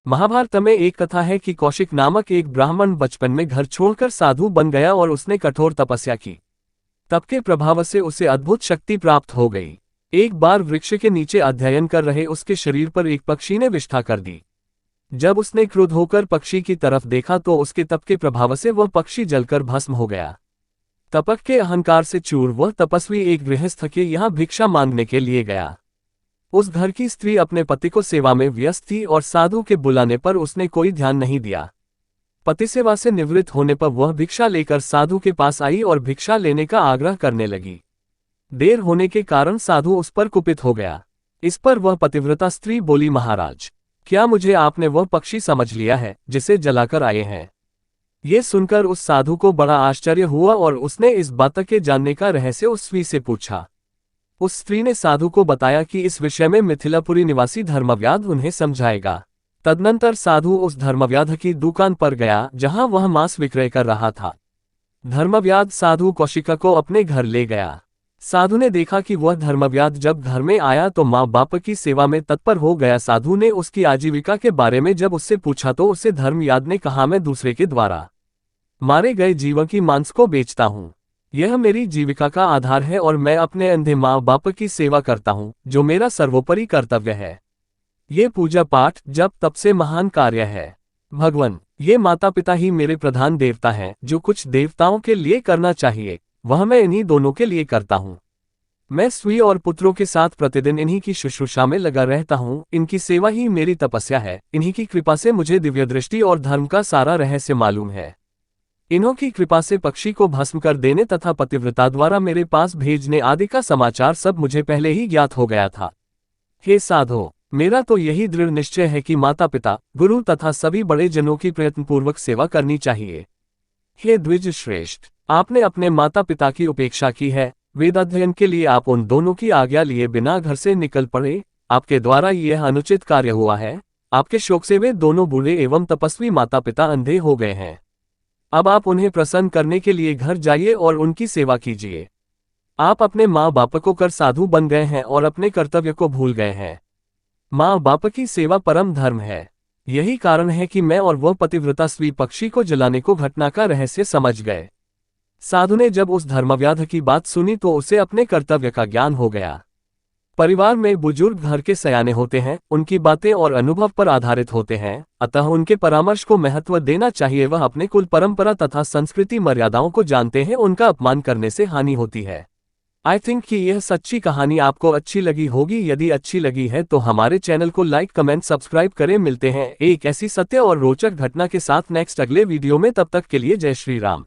महाभारत में एक कथा है कि कौशिक नामक एक ब्राह्मण बचपन में घर छोड़कर साधु बन गया और उसने कठोर तपस्या की। तप के प्रभाव से उसे अद्भुत शक्ति प्राप्त हो गई। एक बार वृक्ष के नीचे अध्ययन कर रहे उसके शरीर पर एक पक्षी ने विष्ठा कर दी। जब उसने क्रुद्ध होकर पक्षी की तरफ देखा तो उसके तप के प्रभाव से वह पक्षी जलकर भस्म हो गया। तपक के अहंकार से चूर वह तपस्वी एक गृहस्थ के यहाँ भिक्षा मांगने के लिए गया। उस घर की स्त्री अपने पति को सेवा में व्यस्त थी और साधु के बुलाने पर उसने कोई ध्यान नहीं दिया। पति सेवा से निवृत्त होने पर वह भिक्षा लेकर साधु के पास आई और भिक्षा लेने का आग्रह करने लगी। देर होने के कारण साधु उस पर कुपित हो गया। इस पर वह पतिव्रता स्त्री बोली, महाराज, क्या मुझे आपने वह पक्षी समझ लिया है जिसे जलाकर आए हैं? ये सुनकर उस साधु को बड़ा आश्चर्य हुआ और उसने इस बात के जानने का रहस्य उस स्त्री से पूछा। उस स्त्री ने साधु को बताया कि इस विषय में मिथिलापुरी निवासी धर्मव्याध उन्हें समझाएगा। तदनंतर साधु उस धर्मव्याध की दुकान पर गया जहां वह मांस विक्रय कर रहा था। धर्मव्याध साधु कौशिका को अपने घर ले गया। साधु ने देखा कि वह धर्मव्याध जब घर में आया तो माँ बाप की सेवा में तत्पर हो गया। साधु ने उसकी आजीविका के बारे में जब उससे पूछा तो उसे धर्मव्याध ने कहा, मैं दूसरे के द्वारा मारे गए जीव की मांस को बेचता हूँ। यह मेरी जीविका का आधार है और मैं अपने अंधे माँ बाप की सेवा करता हूँ, जो मेरा सर्वोपरि कर्तव्य है। ये पूजा पाठ जप तप से महान कार्य है। भगवान, ये माता पिता ही मेरे प्रधान देवता हैं। जो कुछ देवताओं के लिए करना चाहिए वह मैं इन्हीं दोनों के लिए करता हूँ। मैं स्त्री और पुत्रों के साथ प्रतिदिन इन्हीं की शुश्रूषा में लगा रहता हूँ। इनकी सेवा ही मेरी तपस्या है। इन्हीं की कृपा से मुझे दिव्य दृष्टि और धर्म का सारा रहस्य मालूम है। इन्हों की कृपा से पक्षी को भस्म कर देने तथा पतिव्रता द्वारा मेरे पास भेजने आदि का समाचार सब मुझे पहले ही ज्ञात हो गया था। हे साधो, मेरा तो यही दृढ़ निश्चय है कि माता पिता, गुरु तथा सभी बड़े जनों की प्रयत्नपूर्वक सेवा करनी चाहिए। हे द्विज श्रेष्ठ, आपने अपने माता पिता की उपेक्षा की है। वेदाध्ययन के लिए आप उन दोनों की आज्ञा लिए बिना घर से निकल पड़े। आपके द्वारा यह अनुचित कार्य हुआ है। आपके शोक से वे दोनों बूढ़े एवं तपस्वी माता पिता अंधे हो गए हैं। अब आप उन्हें प्रसन्न करने के लिए घर जाइए और उनकी सेवा कीजिए। आप अपने माँ बाप को कर साधु बन गए हैं और अपने कर्तव्य को भूल गए हैं। माँ बाप की सेवा परम धर्म है। यही कारण है कि मैं और वह पतिव्रता स्त्री पक्षी को जलाने को घटना का रहस्य समझ गए। साधु ने जब उस धर्मव्याध की बात सुनी तो उसे अपने कर्तव्य का ज्ञान हो गया। परिवार में बुजुर्ग घर के सयाने होते हैं, उनकी बातें और अनुभव पर आधारित होते हैं, अतः उनके परामर्श को महत्व देना चाहिए। वह अपने कुल परंपरा तथा संस्कृति मर्यादाओं को जानते हैं, उनका अपमान करने से हानि होती है। आई थिंक कि यह सच्ची कहानी आपको अच्छी लगी होगी। यदि अच्छी लगी है तो हमारे चैनल को लाइक कमेंट सब्सक्राइब करें। मिलते हैं एक ऐसी सत्य और रोचक घटना के साथ नेक्स्ट अगले वीडियो में। तब तक के लिए जय श्री राम।